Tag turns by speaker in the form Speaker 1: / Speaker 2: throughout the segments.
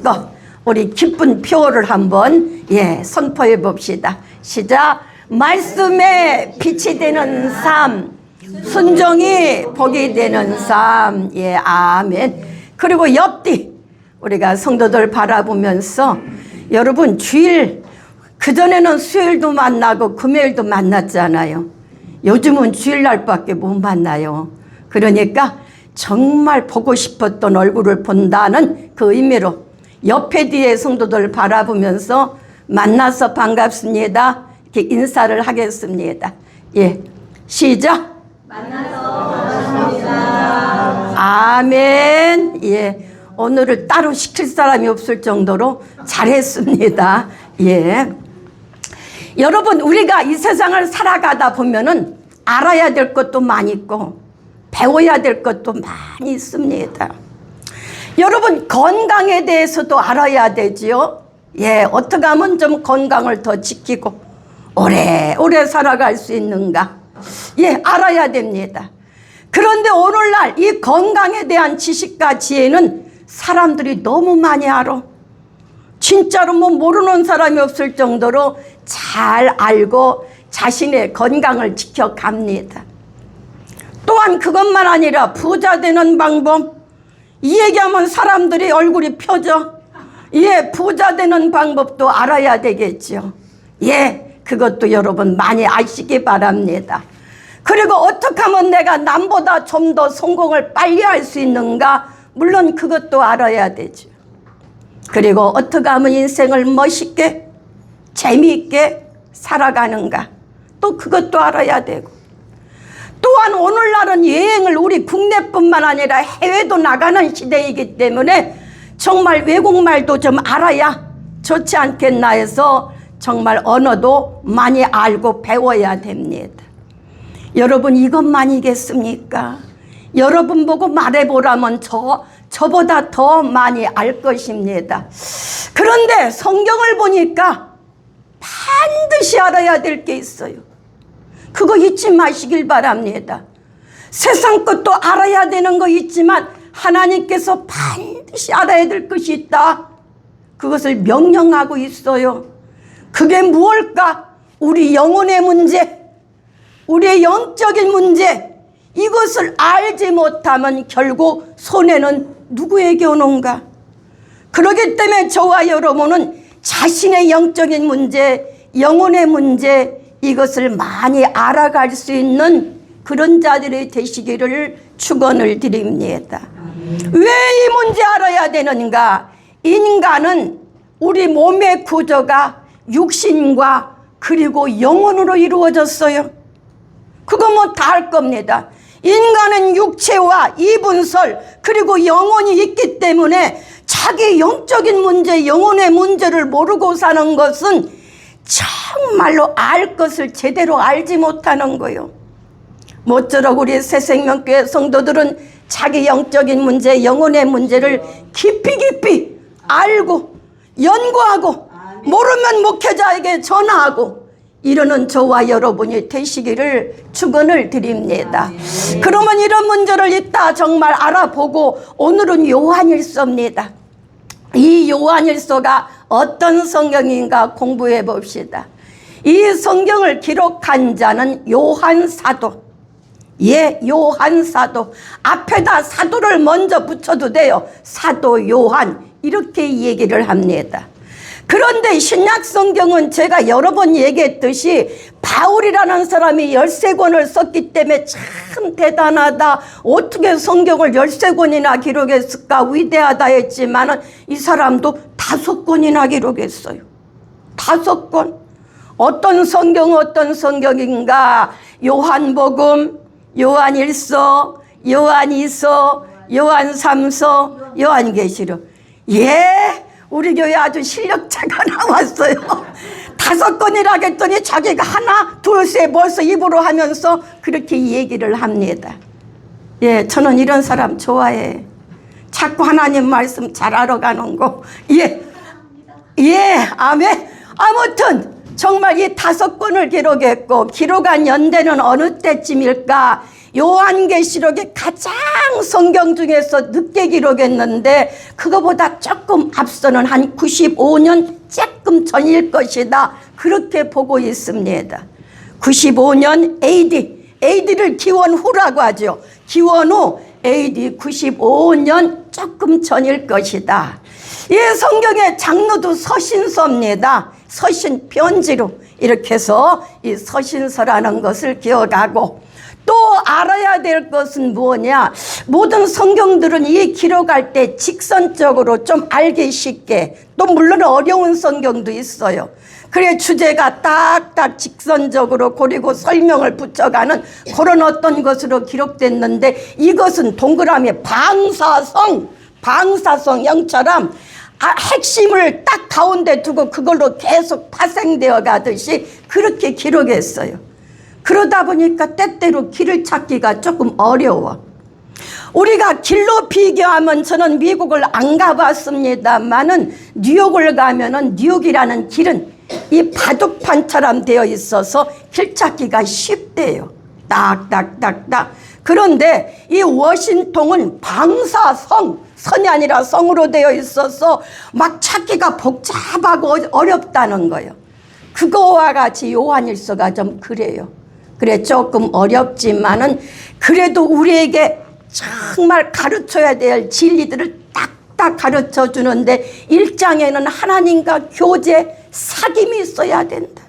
Speaker 1: 마음껏 우리 기쁜 표를 한번 선포해 봅시다. 시작. 말씀에 빛이 되는 삶, 순종이 복이 되는 삶. 아멘. 그리고 옆뒤 우리가 성도들 바라보면서 여러분 주일, 그전에는 수요일도 만나고 금요일도 만났잖아요. 요즘은 주일날밖에 못 만나요. 그러니까 정말 보고 싶었던 얼굴을 본다는 그 의미로 옆에 뒤에 성도들 바라보면서 만나서 반갑습니다 이렇게 인사를 하겠습니다. 시작. 만나서 반갑습니다. 아멘. 오늘을 따로 시킬 사람이 없을 정도로 잘했습니다. 여러분, 우리가 이 세상을 살아가다 보면은 알아야 될 것도 많이 있고 배워야 될 것도 많이 있습니다. 여러분, 건강에 대해서도 알아야 되지요. 어떻게 하면 좀 건강을 더 지키고 오래오래 살아갈 수 있는가. 알아야 됩니다. 그런데 오늘날 이 건강에 대한 지식과 지혜는 사람들이 너무 많이 알아. 진짜로 모르는 사람이 없을 정도로 잘 알고 자신의 건강을 지켜갑니다. 또한 그것만 아니라 부자 되는 방법, 이 얘기하면 사람들이 얼굴이 펴져. 부자 되는 방법도 알아야 되겠죠. 그것도 여러분 많이 아시기 바랍니다. 그리고 어떻게 하면 내가 남보다 좀 더 성공을 빨리 할 수 있는가, 물론 그것도 알아야 되죠. 그리고 어떻게 하면 인생을 멋있게 재미있게 살아가는가, 또 그것도 알아야 되고, 또한 오늘날은 여행을 우리 국내뿐만 아니라 해외도 나가는 시대이기 때문에 정말 외국말도 좀 알아야 좋지 않겠나 해서 정말 언어도 많이 알고 배워야 됩니다. 여러분, 이것만이겠습니까? 여러분 보고 말해보라면 저보다 더 많이 알 것입니다. 그런데 성경을 보니까 반드시 알아야 될 게 있어요. 그거 잊지 마시길 바랍니다. 세상 것도 알아야 되는 거 있지만 하나님께서 반드시 알아야 될 것이 있다. 그것을 명령하고 있어요. 그게 무엇일까? 우리 영혼의 문제, 우리의 영적인 문제, 이것을 알지 못하면 결국 손해는 누구에게 오는가? 그렇기 때문에 저와 여러분은 자신의 영적인 문제, 영혼의 문제, 이것을 많이 알아갈 수 있는 그런 자들이 되시기를 축원을 드립니다. 왜 이 문제 알아야 되는가? 인간은 우리 몸의 구조가 육신과 그리고 영혼으로 이루어졌어요. 그거 다 알 겁니다. 인간은 육체와 이분설 그리고 영혼이 있기 때문에 자기 영적인 문제, 영혼의 문제를 모르고 사는 것은 정말로 알 것을 제대로 알지 못하는 거예요. 모쪼록 우리 새생명교회 성도들은 자기 영적인 문제, 영혼의 문제를 깊이 알고 연구하고 모르면 목회자에게 전화하고 이러는 저와 여러분이 되시기를 축원을 드립니다. 그러면 이런 문제를 이따 정말 알아보고 오늘은 요한일서입니다. 이 요한일서가 어떤 성경인가 공부해 봅시다. 이 성경을 기록한 자는 요한사도. 요한사도. 앞에다 사도를 먼저 붙여도 돼요. 사도 요한 이렇게 얘기를 합니다. 그런데 신약 성경은 제가 여러 번 얘기했듯이 바울이라는 사람이 13권을 썼기 때문에 참 대단하다. 어떻게 성경을 13권이나 기록했을까 위대하다 했지만 이 사람도 5권이나 기록했어요. 5권. 어떤 성경인가? 요한복음, 요한일서, 요한이서, 요한삼서, 요한계시록. 우리 교회 아주 실력자가 나왔어요. 5권이라 했더니 자기가 하나, 둘, 셋 벌써 입으로 하면서 그렇게 얘기를 합니다. 저는 이런 사람 좋아해. 자꾸 하나님 말씀 잘 알아가는 거. 아멘. 아무튼 정말 이 5권을 기록했고 기록한 연대는 어느 때쯤일까? 요한계시록이 가장 성경 중에서 늦게 기록했는데 그거보다 조금 앞서는 한 95년 조금 전일 것이다. 그렇게 보고 있습니다. 95년 AD를 기원 후라고 하죠. 기원 후 AD 95년 조금 전일 것이다. 이 성경의 장르도 서신서입니다. 서신 편지로 이렇게 해서 이 서신서라는 것을 기억하고 또 알아야 될 것은 뭐냐? 모든 성경들은 이 기록할 때 직선적으로 좀 알기 쉽게, 또 물론 어려운 성경도 있어요. 그래 주제가 딱딱 직선적으로 그리고 설명을 붙여가는 그런 어떤 것으로 기록됐는데 이것은 동그라미 방사성형처럼 핵심을 딱 가운데 두고 그걸로 계속 파생되어 가듯이 그렇게 기록했어요. 그러다 보니까 때때로 길을 찾기가 조금 어려워. 우리가 길로 비교하면 저는 미국을 안 가봤습니다만은 뉴욕을 가면은 뉴욕이라는 길은 이 바둑판처럼 되어 있어서 길 찾기가 쉽대요. 딱딱딱딱. 그런데 이 워싱턴은 선이 아니라 성으로 되어 있어서 막 찾기가 복잡하고 어렵다는 거예요. 그거와 같이 요한일서가 좀 그래요. 그래 조금 어렵지만은 그래도 우리에게 정말 가르쳐야 될 진리들을 딱딱 가르쳐 주는데 1장에는 하나님과 교제 사귐이 있어야 된다.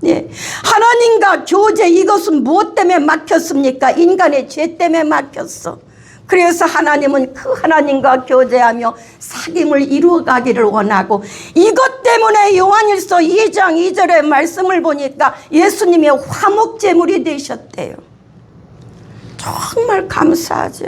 Speaker 1: 예. 하나님과 교제, 이것은 무엇 때문에 막혔습니까? 인간의 죄 때문에 막혔어. 그래서 하나님은 그 하나님과 교제하며 사귐을 이루어가기를 원하고 이것 때문에 요한일서 2장 2절의 말씀을 보니까 예수님의 화목제물이 되셨대요. 정말 감사하죠.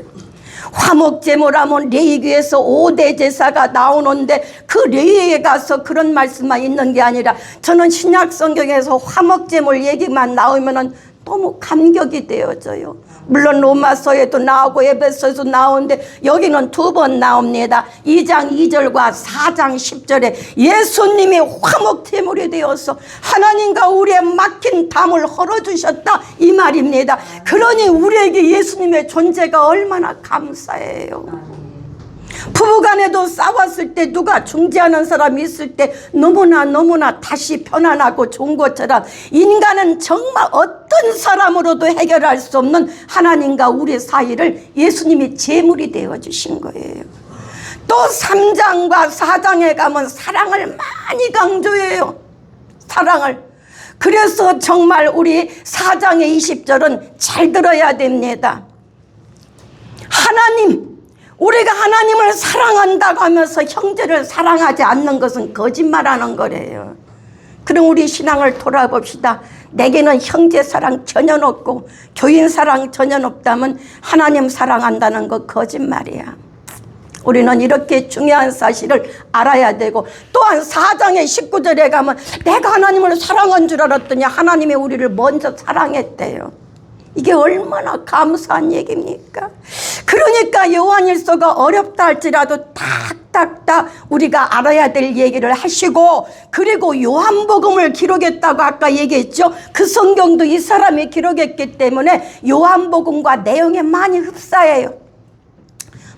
Speaker 1: 화목제물하면 레위기에서 5대 제사가 나오는데 그 레위기에 가서 그런 말씀만 있는 게 아니라 저는 신약 성경에서 화목제물 얘기만 나오면은 너무 감격이 되어져요. 물론 로마서에도 나오고 에베소에도 나오는데 여기는 2번 나옵니다. 2장 2절과 4장 10절에 예수님이 화목제물이 되어서 하나님과 우리의 막힌 담을 헐어주셨다 이 말입니다. 그러니 우리에게 예수님의 존재가 얼마나 감사해요. 부부간에도 싸웠을 때 누가 중재하는 사람이 있을 때 너무나 다시 편안하고 좋은 것처럼 인간은 정말 어떤 사람으로도 해결할 수 없는 하나님과 우리 사이를 예수님이 제물이 되어주신 거예요. 또 3장과 4장에 가면 사랑을 많이 강조해요. 사랑을. 그래서 정말 우리 4장의 20절은 잘 들어야 됩니다. 우리가 하나님을 사랑한다고 하면서 형제를 사랑하지 않는 것은 거짓말하는 거래요. 그럼 우리 신앙을 돌아봅시다. 내게는 형제 사랑 전혀 없고 교인 사랑 전혀 없다면 하나님 사랑한다는 거 거짓말이야. 우리는 이렇게 중요한 사실을 알아야 되고 또한 4장의 19절에 가면 내가 하나님을 사랑한 줄 알았더니 하나님이 우리를 먼저 사랑했대요. 이게 얼마나 감사한 얘기입니까? 그러니까 요한일서가 어렵다 할지라도 딱딱딱 우리가 알아야 될 얘기를 하시고 그리고 요한복음을 기록했다고 아까 얘기했죠. 그 성경도 이 사람이 기록했기 때문에 요한복음과 내용에 많이 흡사해요.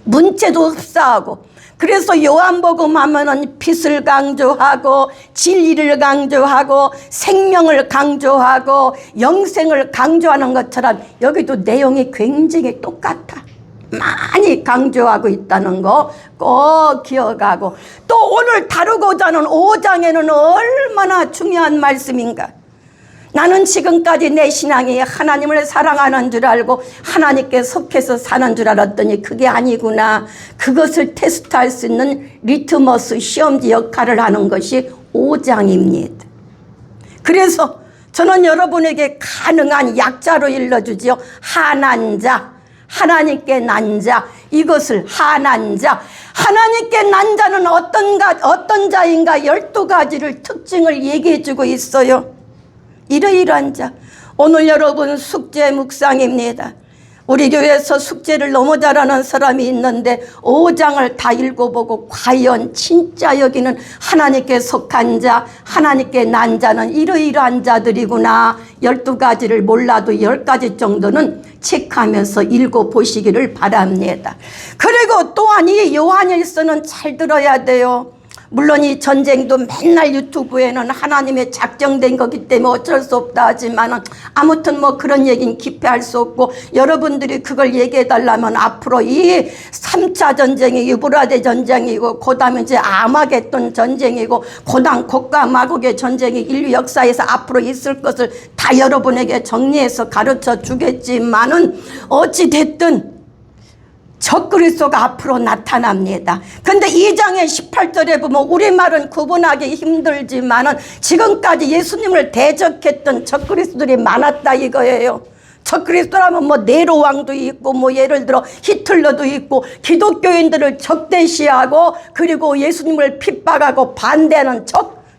Speaker 1: 문체도 흡사하고 그래서 요한복음 하면은 빛을 강조하고 진리를 강조하고 생명을 강조하고 영생을 강조하는 것처럼 여기도 내용이 굉장히 똑같아. 많이 강조하고 있다는 거 꼭 기억하고 또 오늘 다루고자 하는 5장에는 얼마나 중요한 말씀인가. 나는 지금까지 내 신앙이 하나님을 사랑하는 줄 알고 하나님께 속해서 사는 줄 알았더니 그게 아니구나. 그것을 테스트할 수 있는 리트머스 시험지 역할을 하는 것이 5장입니다. 그래서 저는 여러분에게 가능한 약자로 일러주지요. 한한 자, 하나님께 난 자, 이것을 한한 자. 하나님께 난 자는 어떤 자인가 12가지를 특징을 얘기해 주고 있어요. 이러이러한 자. 오늘 여러분 숙제 묵상입니다. 우리 교회에서 숙제를 너무 잘하는 사람이 있는데 5장을 다 읽어보고 과연 진짜 여기는 하나님께 속한 자, 하나님께 난 자는 이러이러한 자들이구나. 12가지를 몰라도 10가지 정도는 체크하면서 읽어보시기를 바랍니다. 그리고 또한 이 요한일서는 잘 들어야 돼요. 물론 이 전쟁도 맨날 유튜브에는 하나님의 작정된 거기 때문에 어쩔 수 없다 하지만 아무튼 뭐 그런 얘기는 깊이 할 수 없고, 여러분들이 그걸 얘기해 달라면 앞으로 이 3차 전쟁이 유브라데 전쟁이고 그 다음에 이제 아마겟돈 전쟁이고 고당 곡과 마곡의 전쟁이 인류 역사에서 앞으로 있을 것을 다 여러분에게 정리해서 가르쳐 주겠지만은 어찌 됐든 적그리스도가 앞으로 나타납니다. 근데 2장의 18절에 보면 우리말은 구분하기 힘들지만은 지금까지 예수님을 대적했던 적그리스도들이 많았다 이거예요. 적그리스도라면 뭐 네로 왕도 있고 뭐 예를 들어 히틀러도 있고 기독교인들을 적대시하고 그리고 예수님을 핍박하고 반대하는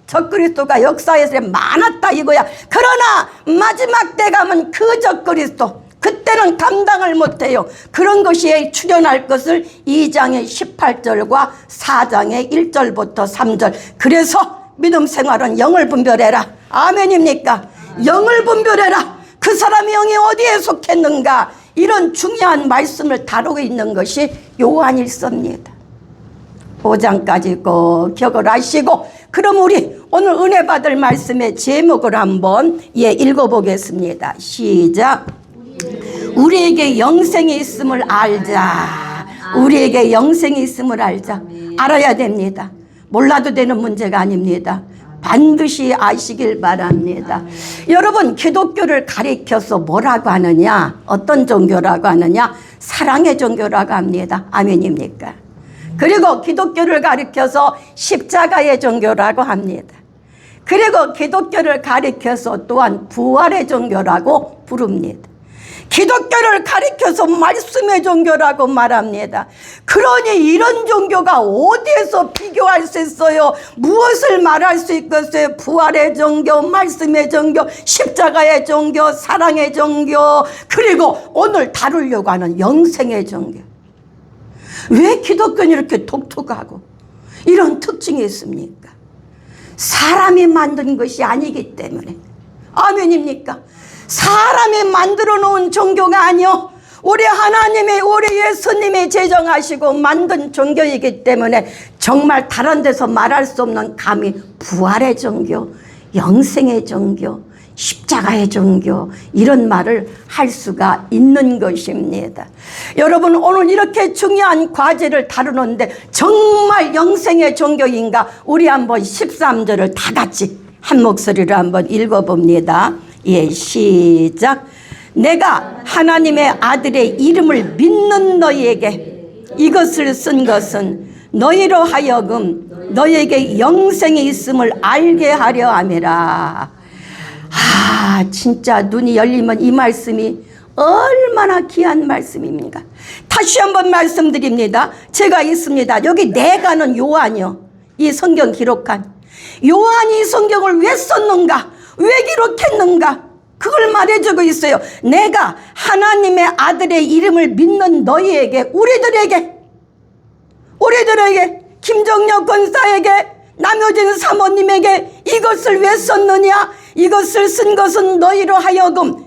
Speaker 1: 적그리스도가 역사에서 많았다 이거야. 그러나 마지막 때 가면 그 적그리스도 그때는 감당을 못해요. 그런 것이 출현할 것을 2장의 18절과 4장의 1절부터 3절. 그래서 믿음 생활은 영을 분별해라. 아멘입니까? 영을 분별해라. 그 사람의 영이 어디에 속했는가. 이런 중요한 말씀을 다루고 있는 것이 요한일서입니다. 5장까지 꼭 기억을 하시고, 그럼 우리 오늘 은혜 받을 말씀의 제목을 한번 읽어보겠습니다. 시작. 우리에게 영생이 있음을 알자. 우리에게 영생이 있음을 알자. 알아야 됩니다. 몰라도 되는 문제가 아닙니다. 반드시 아시길 바랍니다. 여러분, 기독교를 가리켜서 뭐라고 하느냐? 어떤 종교라고 하느냐? 사랑의 종교라고 합니다. 아멘입니까? 그리고 기독교를 가리켜서 십자가의 종교라고 합니다. 그리고 기독교를 가리켜서 또한 부활의 종교라고 부릅니다. 기독교를 가리켜서 말씀의 종교라고 말합니다. 그러니 이런 종교가 어디에서 비교할 수 있어요? 무엇을 말할 수 있겠어요? 부활의 종교, 말씀의 종교, 십자가의 종교, 사랑의 종교, 그리고 오늘 다루려고 하는 영생의 종교. 왜 기독교는 이렇게 독특하고 이런 특징이 있습니까? 사람이 만든 것이 아니기 때문에. 아멘입니까? 사람이 만들어 놓은 종교가 아니요, 우리 하나님의, 우리 예수님이 제정하시고 만든 종교이기 때문에 정말 다른 데서 말할 수 없는 감히 부활의 종교, 영생의 종교, 십자가의 종교, 이런 말을 할 수가 있는 것입니다. 여러분, 오늘 이렇게 중요한 과제를 다루는데 정말 영생의 종교인가? 우리 한번 13절을 다 같이 한 목소리로 한번 읽어봅니다. 시작. 내가 하나님의 아들의 이름을 믿는 너희에게 이것을 쓴 것은 너희로 하여금 너희에게 영생이 있음을 알게 하려 함이라. 진짜 눈이 열리면 이 말씀이 얼마나 귀한 말씀입니까? 다시 한번 말씀드립니다. 제가 있습니다. 여기 내가는 요한이요, 이 성경 기록한 요한이 이 성경을 왜 썼는가, 왜 기록했는가, 그걸 말해주고 있어요. 내가 하나님의 아들의 이름을 믿는 너희에게, 우리들에게, 김정력 권사에게, 남효진 사모님에게 이것을 왜 썼느냐? 이것을 쓴 것은 너희로 하여금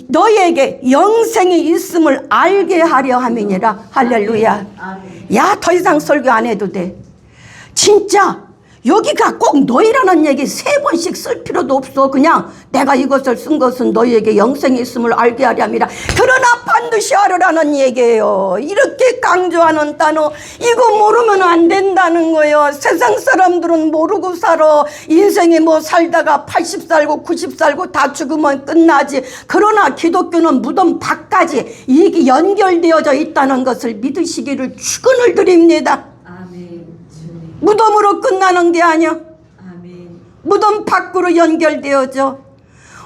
Speaker 1: 너희에게 영생이 있음을 알게 하려 함이니라. 할렐루야. 야, 더 이상 설교 안 해도 돼. 진짜 여기가 꼭 너희라는 얘기 3번씩 쓸 필요도 없어. 그냥 내가 이것을 쓴 것은 너희에게 영생이 있음을 알게 하렴이라. 그러나 반드시 하려라는 얘기예요. 이렇게 강조하는 단어, 이거 모르면 안 된다는 거예요. 세상 사람들은 모르고 살아. 인생이 뭐 살다가 80 살고 90 살고 다 죽으면 끝나지. 그러나 기독교는 무덤 밖까지 이게 연결되어져 있다는 것을 믿으시기를 축원을 드립니다. 무덤으로 끝나는 게 아니야. 무덤 밖으로 연결되어져.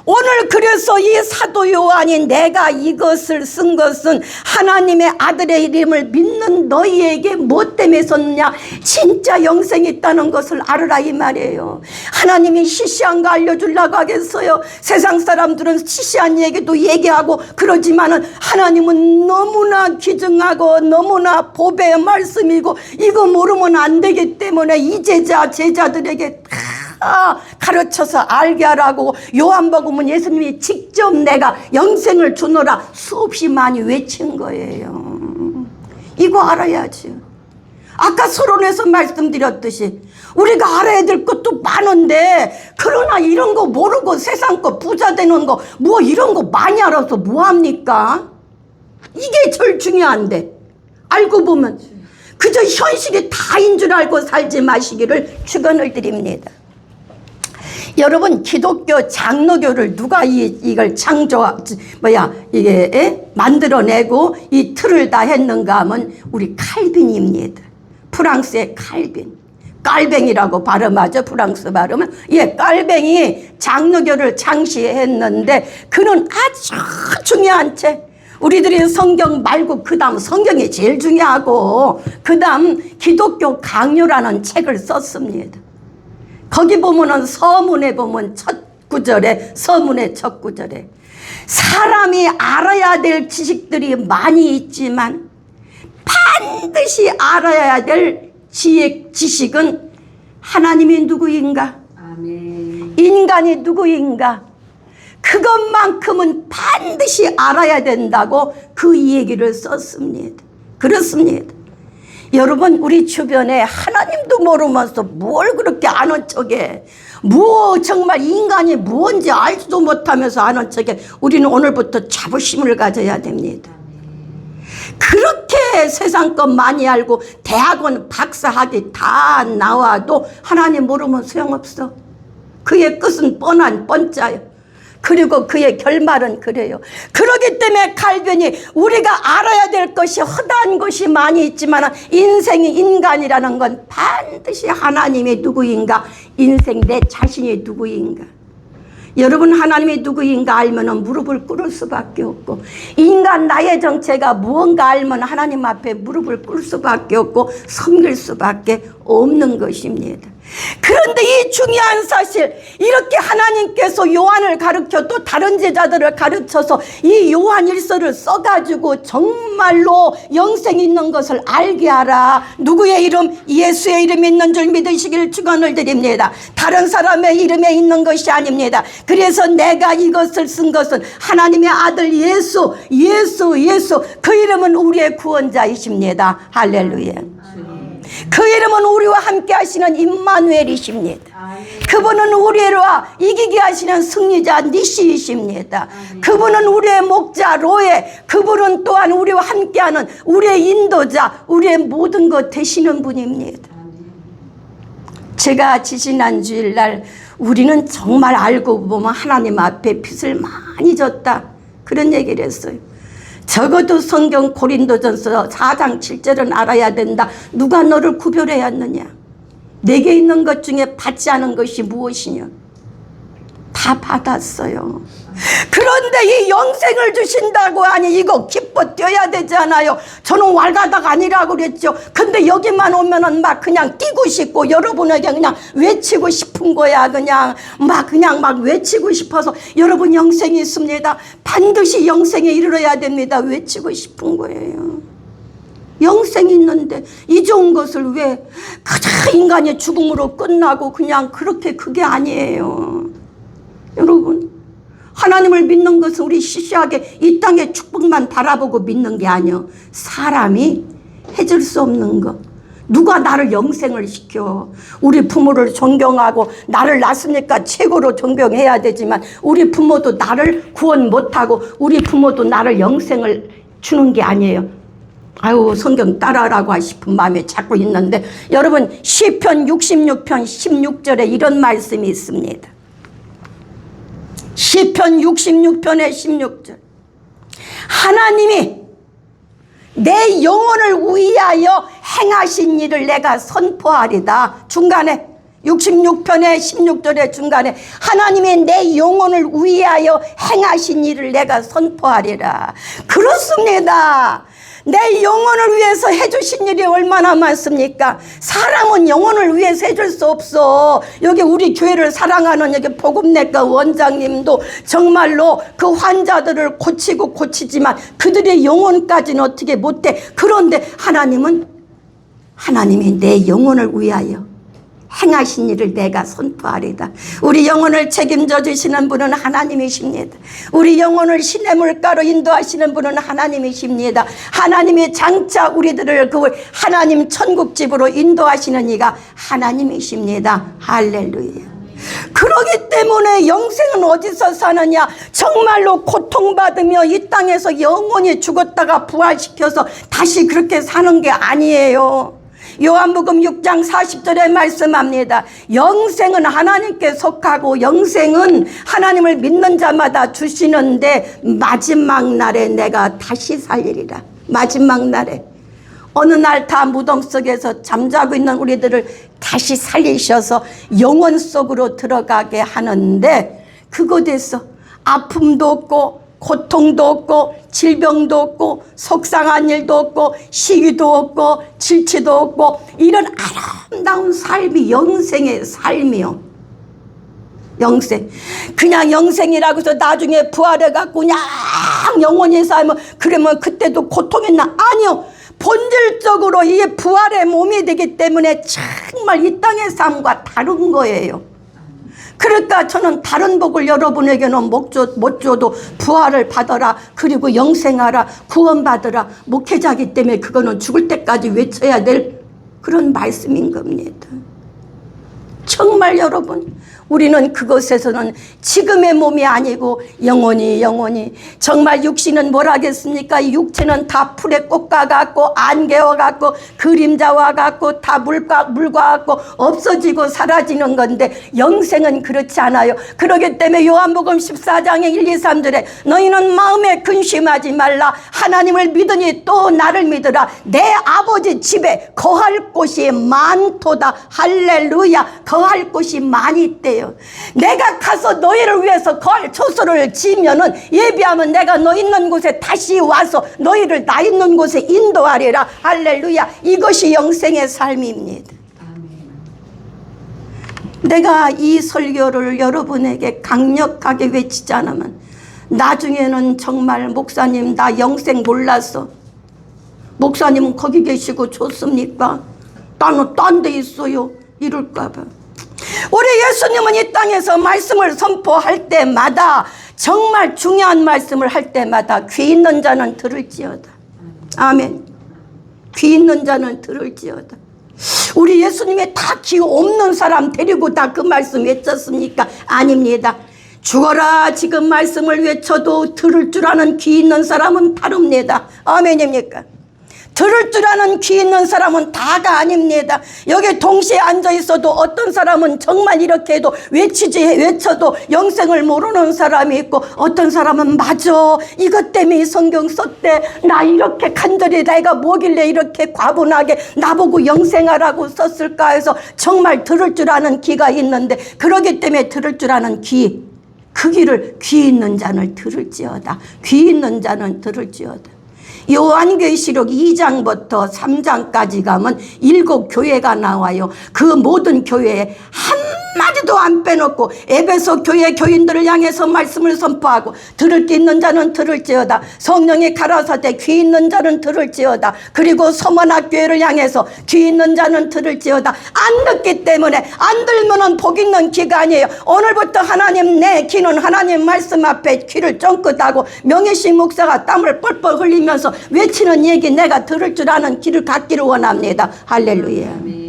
Speaker 1: 오늘 그래서 이 사도 요한이 내가 이것을 쓴 것은 하나님의 아들의 이름을 믿는 너희에게 뭐 때문에 썼느냐, 진짜 영생이 있다는 것을 알으라 이 말이에요. 하나님이 시시한 거 알려주려고 하겠어요? 세상 사람들은 시시한 얘기도 얘기하고 그러지만은 하나님은 너무나 기증하고 너무나 보배의 말씀이고 이거 모르면 안 되기 때문에 이 제자들에게 다 가르쳐서 알게 하라고 요한복음은 예수님이 직접 내가 영생을 주노라 수없이 많이 외친 거예요. 이거 알아야죠. 아까 서론에서 말씀드렸듯이 우리가 알아야 될 것도 많은데 그러나 이런 거 모르고 세상 거 부자 되는 거 뭐 이런 거 많이 알아서 뭐합니까? 이게 제일 중요한데 알고 보면 그저 현실이 다인 줄 알고 살지 마시기를 축원을 드립니다. 여러분 기독교 장로교를 누가 이걸 만들어내고 이 틀을 다 했는가 하면 우리 칼빈입니다. 프랑스의 칼빈. 깔뱅이라고 발음하죠. 프랑스 발음은. 깔뱅이 장로교를 창시했는데 그는 아주 중요한 책. 우리들이 성경 말고 그 다음 성경이 제일 중요하고 그 다음 기독교 강요라는 책을 썼습니다. 거기 보면은 서문에 보면 서문의 첫 구절에 사람이 알아야 될 지식들이 많이 있지만 반드시 알아야 될 지식은 하나님이 누구인가? 아멘. 인간이 누구인가? 그것만큼은 반드시 알아야 된다고 그 얘기를 썼습니다. 그렇습니다. 여러분 우리 주변에 하나님도 모르면서 뭘 그렇게 아는 척해. 정말 인간이 뭔지 알지도 못하면서 아는 척해. 우리는 오늘부터 자부심을 가져야 됩니다. 그렇게 세상 것 많이 알고 대학원 박사학위 다 나와도 하나님 모르면 소용없어. 그의 끝은 뻔짜요. 그리고 그의 결말은 그래요. 그렇기 때문에 칼빈이 우리가 알아야 될 것이 허다한 것이 많이 있지만 인생이 인간이라는 건 반드시 하나님이 누구인가, 인생 내 자신이 누구인가. 여러분 하나님이 누구인가 알면 무릎을 꿇을 수밖에 없고 인간 나의 정체가 무언가 알면 하나님 앞에 무릎을 꿇을 수밖에 없고 섬길 수밖에 없는 것입니다. 그런데 이 중요한 사실 이렇게 하나님께서 요한을 가르쳐 또 다른 제자들을 가르쳐서 이 요한 일서를 써가지고 정말로 영생이 있는 것을 알게 하라. 누구의 이름? 예수의 이름이 있는 줄 믿으시길 축원을 드립니다. 다른 사람의 이름에 있는 것이 아닙니다. 그래서 내가 이것을 쓴 것은 하나님의 아들 예수 그 이름은 우리의 구원자이십니다. 할렐루야. 그 이름은 우리와 함께 하시는 임마누엘이십니다. 그분은 우리와 이기게 하시는 승리자 니시이십니다. 그분은 우리의 목자 로에, 그분은 또한 우리와 함께하는 우리의 인도자, 우리의 모든 것 되시는 분입니다. 제가 지지난 주일날 우리는 정말 알고 보면 하나님 앞에 빚을 많이 졌다 그런 얘기를 했어요. 적어도 성경 고린도전서 4장 7절은 알아야 된다. 누가 너를 구별해야 하느냐? 내게 있는 것 중에 받지 않은 것이 무엇이냐? 다 받았어요. 그런데 이 영생을 주신다고 하니 이거 기뻐 뛰어야 되잖아요. 저는 왈가닥 아니라고 그랬죠. 근데 여기만 오면은 막 그냥 뛰고 싶고 여러분에게 그냥 외치고 싶은 거야. 그냥 막 외치고 싶어서 여러분 영생이 있습니다. 반드시 영생에 이르러야 됩니다. 외치고 싶은 거예요. 영생이 있는데 이 좋은 것을 왜 그저 인간의 죽음으로 끝나고 그냥 그렇게 그게 아니에요. 여러분 하나님을 믿는 것은 우리 시시하게 이 땅의 축복만 바라보고 믿는 게 아니요. 사람이 해줄 수 없는 것. 누가 나를 영생을 시켜. 우리 부모를 존경하고 나를 낳았으니까 최고로 존경해야 되지만 우리 부모도 나를 구원 못하고 우리 부모도 나를 영생을 주는 게 아니에요. 아유 성경 따라하라고 싶은 마음이 자꾸 있는데 여러분 시편 66편 16절에 이런 말씀이 있습니다. 시편 66편의 16절 하나님이 내 영혼을 위하여 행하신 일을 내가 선포하리다. 중간에 66편의 16절의 중간에 하나님의 내 영혼을 위하여 행하신 일을 내가 선포하리라. 그렇습니다. 내 영혼을 위해서 해주신 일이 얼마나 많습니까? 사람은 영혼을 위해서 해줄 수 없어. 여기 우리 교회를 사랑하는 여기 복음내과 원장님도 정말로 그 환자들을 고치지만 그들의 영혼까지는 어떻게 못해. 그런데 하나님이 내 영혼을 위하여 행하신 일을 내가 선포하리다. 우리 영혼을 책임져 주시는 분은 하나님이십니다. 우리 영혼을 신의 물가로 인도하시는 분은 하나님이십니다. 하나님이 장차 우리들을 그 하나님 천국집으로 인도하시는 이가 하나님이십니다. 할렐루야. 그러기 때문에 영생은 어디서 사느냐? 정말로 고통받으며 이 땅에서 영원히 죽었다가 부활시켜서 다시 그렇게 사는 게 아니에요. 요한복음 6장 40절에 말씀합니다. 영생은 하나님께 속하고 영생은 하나님을 믿는 자마다 주시는데 마지막 날에 내가 다시 살리리라. 마지막 날에 어느 날 다 무덤 속에서 잠자고 있는 우리들을 다시 살리셔서 영원 속으로 들어가게 하는데 그곳에서 아픔도 없고 고통도 없고 질병도 없고 속상한 일도 없고 시기도 없고 질치도 없고 이런 아름다운 삶이 영생의 삶이요. 영생. 그냥 영생이라고 해서 나중에 부활해갖고 그냥 영원히 살면 그러면 그때도 고통했나? 아니요. 본질적으로 이게 부활의 몸이 되기 때문에 정말 이 땅의 삶과 다른 거예요. 그러니까 저는 다른 복을 여러분에게는 못 줘도 부활을 받아라, 그리고 영생하라, 구원받으라, 목회자이기 때문에 그거는 죽을 때까지 외쳐야 될 그런 말씀인 겁니다. 정말 여러분, 우리는 그것에서는 지금의 몸이 아니고 영원히 정말 육신은 뭘 하겠습니까? 이 육체는 다 풀의 꽃과 같고 안개와 같고 그림자와 같고 다 물과 같고 없어지고 사라지는 건데 영생은 그렇지 않아요. 그렇기 때문에 요한복음 14장의 1, 2, 3절에 너희는 마음에 근심하지 말라. 하나님을 믿으니 또 나를 믿으라. 내 아버지 집에 거할 곳이 많도다. 할렐루야. 거할 곳이 많이 있대요. 내가 가서 너희를 위해서 거할 초소를 지으면은 예비하면 내가 너 있는 곳에 다시 와서 너희를 나 있는 곳에 인도하리라. 할렐루야. 이것이 영생의 삶입니다. 내가 이 설교를 여러분에게 강력하게 외치지 않으면 나중에는 정말 목사님 나 영생 몰랐어. 목사님은 거기 계시고 좋습니까? 나는 딴 데 있어요. 이럴까 봐. 우리 예수님은 이 땅에서 말씀을 선포할 때마다 정말 중요한 말씀을 할 때마다 귀 있는 자는 들을지어다. 아멘. 귀 있는 자는 들을지어다. 우리 예수님이 다 귀 없는 사람 데리고 다 그 말씀 외쳤습니까? 아닙니다. 죽어라 지금 말씀을 외쳐도 들을 줄 아는 귀 있는 사람은 다릅니다. 아멘입니까? 들을 줄 아는 귀 있는 사람은 다가 아닙니다. 여기 동시에 앉아 있어도 어떤 사람은 정말 이렇게 해도 외쳐도 영생을 모르는 사람이 있고 어떤 사람은 맞아 이것 때문에 이 성경 썼대. 나 이렇게 간절히 내가 뭐길래 이렇게 과분하게 나보고 영생하라고 썼을까 해서 정말 들을 줄 아는 귀가 있는데 그러기 때문에 들을 줄 아는 귀 그 귀를 귀 있는 자는 들을지어다. 귀 있는 자는 들을지어다. 요한계시록 2장부터 3장까지 가면 7교회가 나와요. 그 모든 교회에 한마디도 안 빼놓고 에베소 교회 교인들을 향해서 말씀을 선포하고 들을 게 있는 자는 들을지어다. 성령이 가라사대 귀 있는 자는 들을지어다. 그리고 서머나교회를 향해서 귀 있는 자는 들을지어다. 안 듣기 때문에 안 들면은 복 있는 귀가 아니에요. 오늘부터 하나님 내 귀는 하나님 말씀 앞에 귀를 쫑긋하고 명예신 목사가 땀을 뻘뻘 흘리면서 외치는 얘기 내가 들을 줄 아는 귀를 갖기를 원합니다. 할렐루야.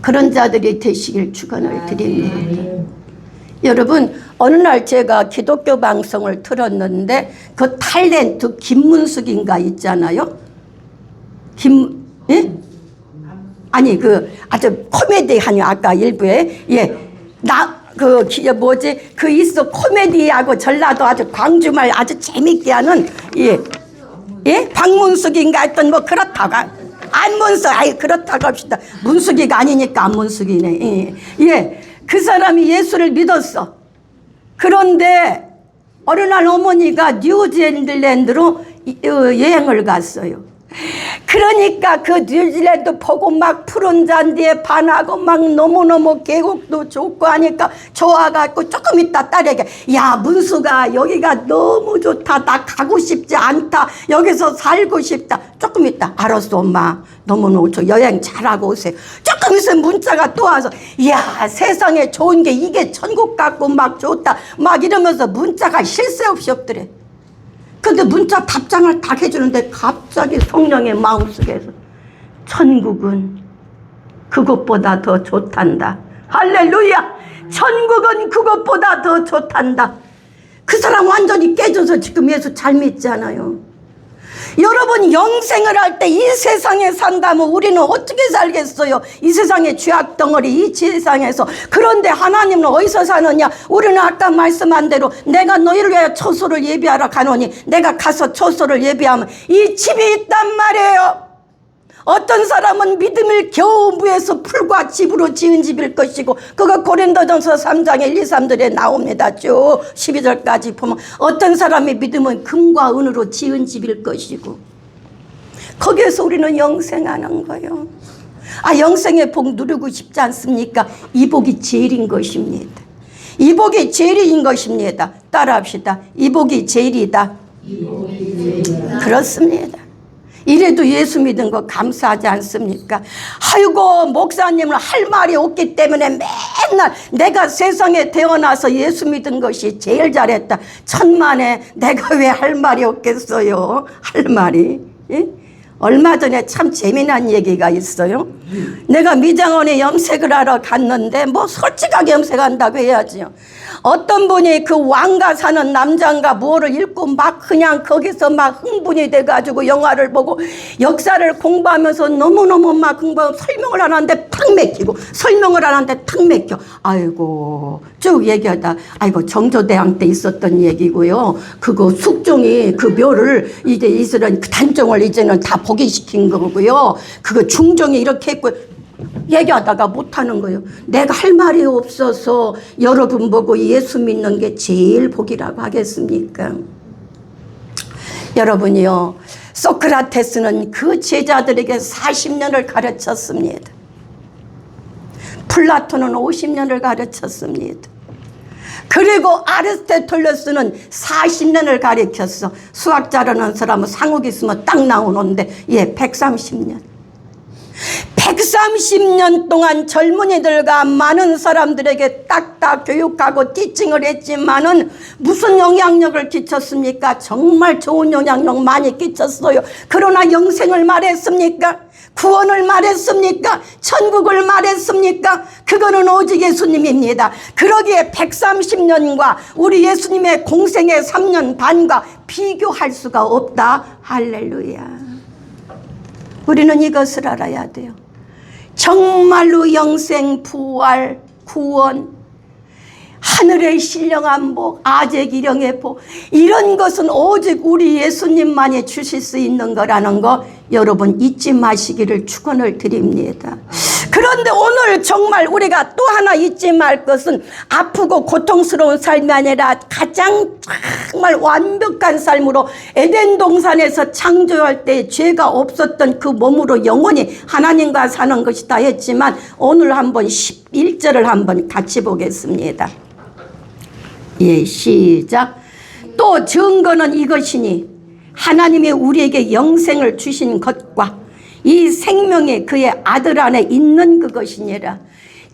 Speaker 1: 그런 자들이 되시길 축원을 드립니다. 여러분 어느 날 제가 기독교 방송을 틀었는데 그 탤런트 김문숙인가 있잖아요. 예? 아니 그 아주 코미디하니 아까 일부에 그 있어 코미디하고 전라도 아주 광주말 아주 재밌게 하는 예 박문숙인가 했던 뭐 그렇다가 안문숙, 아이 그렇다고 합시다. 문숙이가 아니니까 안문숙이네. 예, 그 사람이 예수를 믿었어. 그런데 어느 날 어머니가 뉴질랜드로 여행을 갔어요. 그러니까 그 뉴질랜드 보고 막 푸른 잔디에 반하고 막 너무너무 계곡도 좋고 하니까 좋아갖고 조금 있다 딸에게, 야 문수가 여기가 너무 좋다, 나 가고 싶지 않다, 여기서 살고 싶다. 조금 있다, 알았어 엄마, 너무너무 좋아, 여행 잘하고 오세요. 조금 있으면 문자가 또 와서, 야 세상에 좋은 게 이게 천국 같고 막 좋다 막 이러면서 문자가 쉴 새 없이 없더래. 근데 문자 답장을 딱 해주는데 갑자기 성령의 마음속에서 천국은 그것보다 더 좋단다. 할렐루야. 천국은 그것보다 더 좋단다. 그 사람 완전히 깨져서 지금 예수 잘 믿잖아요. 여러분 영생을 할 때 이 세상에 산다면 우리는 어떻게 살겠어요? 이 세상의 죄악 덩어리, 이 세상에서. 그런데 하나님은 어디서 사느냐? 우리는 아까 말씀한 대로 내가 너희를 위하여 처소를 예비하러 가노니 내가 가서 처소를 예비하면 이 집이 있단 말이에요. 어떤 사람은 믿음을 겨우 무에서 풀과 집으로 지은 집일 것이고, 그거 고린도전서 3장에 1, 2, 3절에 나옵니다. 쭉 12절까지 보면 어떤 사람의 믿음은 금과 은으로 지은 집일 것이고, 거기에서 우리는 영생하는 거예요. 아, 영생의 복 누리고 싶지 않습니까? 이 복이 제일인 것입니다. 이 복이 제일인 것입니다. 따라합시다. 이 복이 제일이다. 그렇습니다. 이래도 예수 믿은 거 감사하지 않습니까? 아이고 목사님은 할 말이 없기 때문에 맨날 내가 세상에 태어나서 예수 믿은 것이 제일 잘했다. 천만에 내가 왜 할 말이 없겠어요? 할 말이. 예? 얼마 전에 참 재미난 얘기가 있어요. 내가 미장원에 염색을 하러 갔는데 뭐 솔직하게 염색한다고 해야지요. 어떤 분이 그 왕가 사는 남자인가 뭐를 읽고 막 그냥 거기서 막 흥분이 돼가지고 영화를 보고 역사를 공부하면서 너무너무 막 공부하고 설명을 하는데 탁 맥히고 설명을 하는데 탁 맥혀. 아이고 쭉 얘기하다 아이고 정조대왕 때 있었던 얘기고요. 그거 숙종이 그 묘를 이제 이스라엘 단종을 이제는 다 포기시킨 거고요. 그거 중종이 이렇게 했고 얘기하다가 못하는 거예요. 내가 할 말이 없어서 여러분 보고 예수 믿는 게 제일 복이라고 하겠습니까? 여러분이요, 소크라테스는 그 제자들에게 40년을 가르쳤습니다. 플라톤은 50년을 가르쳤습니다. 그리고 아리스토텔레스는 40년을 가르쳤어. 수학 잘하는 사람은 상욱 있으면 딱 나오는데 130년. 130년 동안 젊은이들과 많은 사람들에게 딱딱 교육하고 티칭을 했지만은 무슨 영향력을 끼쳤습니까? 정말 좋은 영향력 많이 끼쳤어요. 그러나 영생을 말했습니까? 구원을 말했습니까? 천국을 말했습니까? 그거는 오직 예수님입니다. 그러기에 130년과 우리 예수님의 공생의 3년 반과 비교할 수가 없다. 할렐루야. 우리는 이것을 알아야 돼요. 정말로 영생, 부활, 구원, 하늘의 신령한 복, 아재 기령의 복, 이런 것은 오직 우리 예수님만이 주실 수 있는 거라는 거 여러분 잊지 마시기를 축원을 드립니다. 그런데 오늘 정말 우리가 또 하나 잊지 말 것은 아프고 고통스러운 삶이 아니라 가장 정말 완벽한 삶으로 에덴 동산에서 창조할 때 죄가 없었던 그 몸으로 영원히 하나님과 사는 것이다 했지만 오늘 한번 11절을 한번 같이 보겠습니다. 예, 시작. 또 증거는 이것이니 하나님이 우리에게 영생을 주신 것과 이 생명이 그의 아들 안에 있는 그것이니라.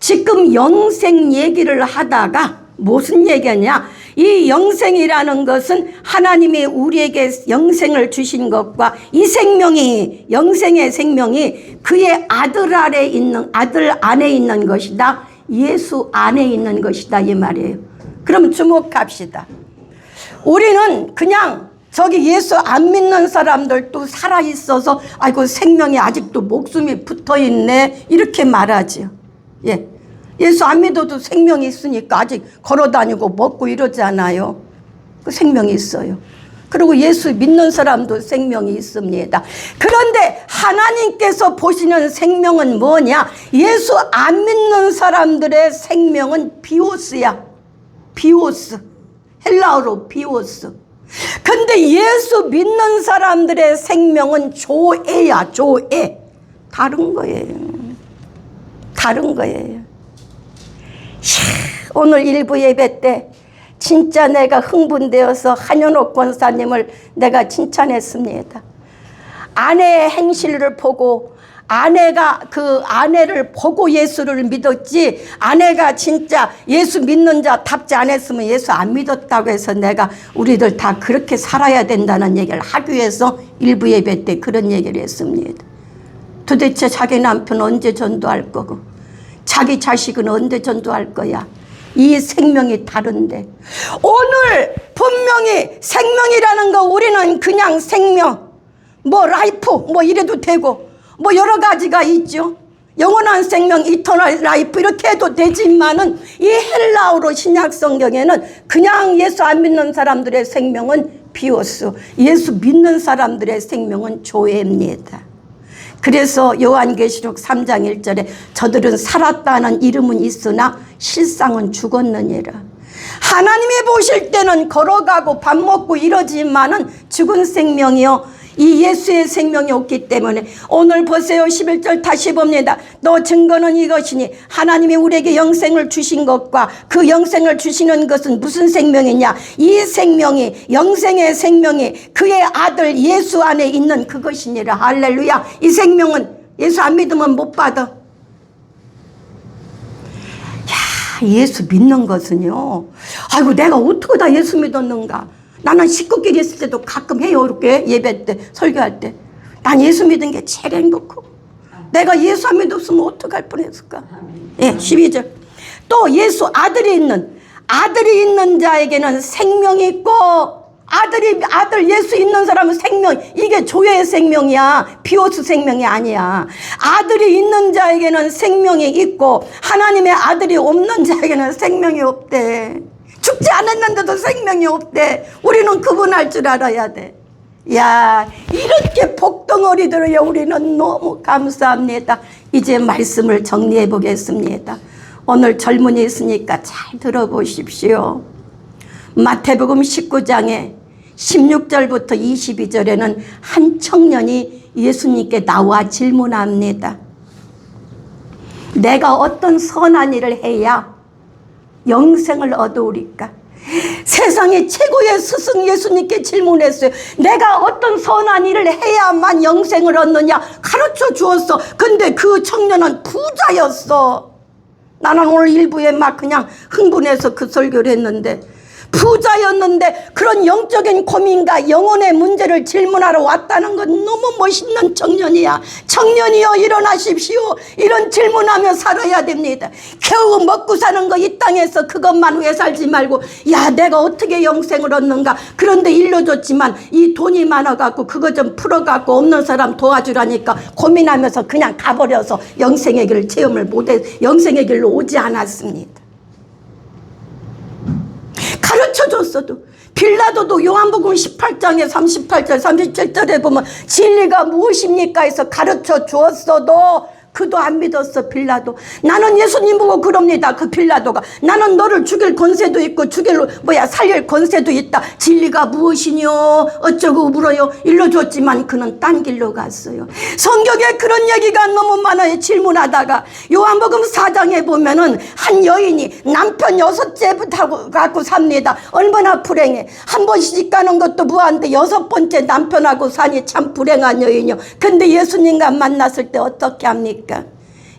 Speaker 1: 지금 영생 얘기를 하다가 무슨 얘기냐? 이 영생이라는 것은 하나님이 우리에게 영생을 주신 것과 이 생명이, 영생의 생명이 그의 아들 안에 있는, 아들 안에 있는 것이다. 예수 안에 있는 것이다. 이 말이에요. 그럼 주목합시다. 우리는 그냥 저기 예수 안 믿는 사람들도 살아있어서 아이고 생명이 아직도 목숨이 붙어있네 이렇게 말하죠. 예, 예수 안 믿어도 생명이 있으니까 아직 걸어다니고 먹고 이러잖아요. 그 생명이 있어요. 그리고 예수 믿는 사람도 생명이 있습니다. 그런데 하나님께서 보시는 생명은 뭐냐? 예수 안 믿는 사람들의 생명은 비오스야. 비오스. 헬라어로 비오스. 근데 예수 믿는 사람들의 생명은 조에야. 조에. 다른 거예요. 다른 거예요. 오늘 일부 예배 때 진짜 내가 흥분되어서 한현옥 권사님을 내가 칭찬했습니다. 아내의 행실을 보고 아내가 그 아내를 보고 예수를 믿었지, 아내가 진짜 예수 믿는 자답지 않았으면 예수 안 믿었다고 해서 내가 우리들 다 그렇게 살아야 된다는 얘기를 하기 위해서 일부 예배 때 그런 얘기를 했습니다. 도대체 자기 남편 언제 전도할 거고 자기 자식은 언제 전도할 거야? 이 생명이 다른데 오늘 분명히 생명이라는 거 우리는 그냥 생명 뭐 라이프 뭐 이래도 되고 뭐 여러 가지가 있죠. 영원한 생명 이터널 라이프 이렇게 해도 되지만은 이 헬라어로 신약 성경에는 그냥 예수 안 믿는 사람들의 생명은 비오스, 예수 믿는 사람들의 생명은 조에입니다. 그래서 요한계시록 3장 1절에 저들은 살았다는 이름은 있으나 실상은 죽었느니라. 하나님이 보실 때는 걸어가고 밥 먹고 이러지만은 죽은 생명이요, 이 예수의 생명이 없기 때문에 오늘 보세요. 11절 다시 봅니다. 너 증거는 이것이니 하나님이 우리에게 영생을 주신 것과 그 영생을 주시는 것은 무슨 생명이냐? 이 생명이, 영생의 생명이 그의 아들 예수 안에 있는 그것이니라. 할렐루야. 이 생명은 예수 안 믿으면 못 받아. 예수 믿는 것은요, 아이고 내가 어떻게 다 예수 믿었는가. 나는 식구끼리 있을 때도 가끔 해요. 이렇게 예배 때 설교할 때 난 예수 믿은 게 제일 행복하고, 내가 예수 안 믿었으면 어떡할 뻔했을까. 예, 12절 또 예수 아들이 있는 자에게는 생명이 있고, 아들 예수 있는 사람은 생명, 이게 조의 생명이야. 비오스 생명이 아니야. 아들이 있는 자에게는 생명이 있고 하나님의 아들이 없는 자에게는 생명이 없대. 죽지 않았는데도 생명이 없대. 우리는 구분할 줄 알아야 돼. 야, 이렇게 복덩어리들이요, 우리는 너무 감사합니다. 이제 말씀을 정리해 보겠습니다. 오늘 젊은이 있으니까 잘 들어보십시오. 마태복음 19장에 16절부터 22절에는 한 청년이 예수님께 나와 질문합니다. 내가 어떤 선한 일을 해야 영생을 얻어오리까? 세상의 최고의 스승 예수님께 질문했어요. 내가 어떤 선한 일을 해야만 영생을 얻느냐 가르쳐 주었어. 근데 그 청년은 부자였어. 나는 오늘 일부에 막 그냥 흥분해서 그 설교를 했는데, 부자였는데 그런 영적인 고민과 영혼의 문제를 질문하러 왔다는 건 너무 멋있는 청년이야. 청년이여 일어나십시오. 이런 질문하며 살아야 됩니다. 겨우 먹고 사는 거 이 땅에서 그것만 위해 살지 말고, 야 내가 어떻게 영생을 얻는가. 그런데 일러줬지만 이 돈이 많아갖고 그거 좀 풀어갖고 없는 사람 도와주라니까 고민하면서 그냥 가버려서 영생의 길을 체험을 못해, 영생의 길로 오지 않았습니다. 가르쳐줬어도 빌라도도 요한복음 18장에 38절 37절에 보면 진리가 무엇입니까 해서 가르쳐 주었어도 그도 안 믿었어. 빌라도. 나는 예수님 보고 그럽니다. 그 빌라도가 나는 너를 죽일 권세도 있고 살릴 권세도 있다. 진리가 무엇이뇨 어쩌고 물어요. 일러줬지만 그는 딴 길로 갔어요. 성경에 그런 얘기가 너무 많아요. 질문하다가 요한복음 4장에 보면은 한 여인이 남편 6째 갖고 삽니다. 얼마나 불행해. 한 번 시집가는 것도 무한데 6번째 남편하고 사니 참 불행한 여인이요. 근데 예수님과 만났을 때 어떻게 합니까?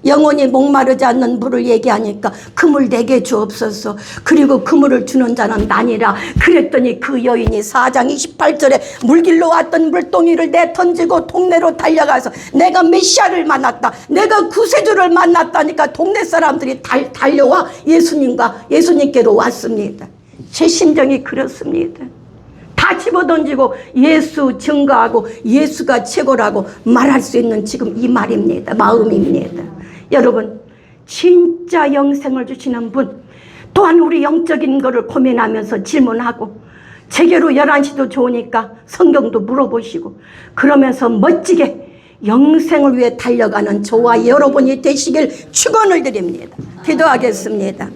Speaker 1: 영원히 목마르지 않는 물을 얘기하니까 그 물 내게 주옵소서. 그리고 그 물을 주는 자는 나니라. 그랬더니 그 여인이 4장 28절에 물길로 왔던 물동이를 내던지고 동네로 달려가서 내가 메시아를 만났다, 내가 구세주를 만났다니까 동네 사람들이 달려와 예수님께로 왔습니다. 제 심정이 그렇습니다. 다 집어던지고 예수 증거하고 예수가 최고라고 말할 수 있는 지금 이 말입니다. 마음입니다. 여러분, 진짜 영생을 주시는 분, 또한 우리 영적인 거를 고민하면서 질문하고 제게로 11시도 좋으니까 성경도 물어보시고 그러면서 멋지게 영생을 위해 달려가는 저와 여러분이 되시길 축원을 드립니다. 기도하겠습니다.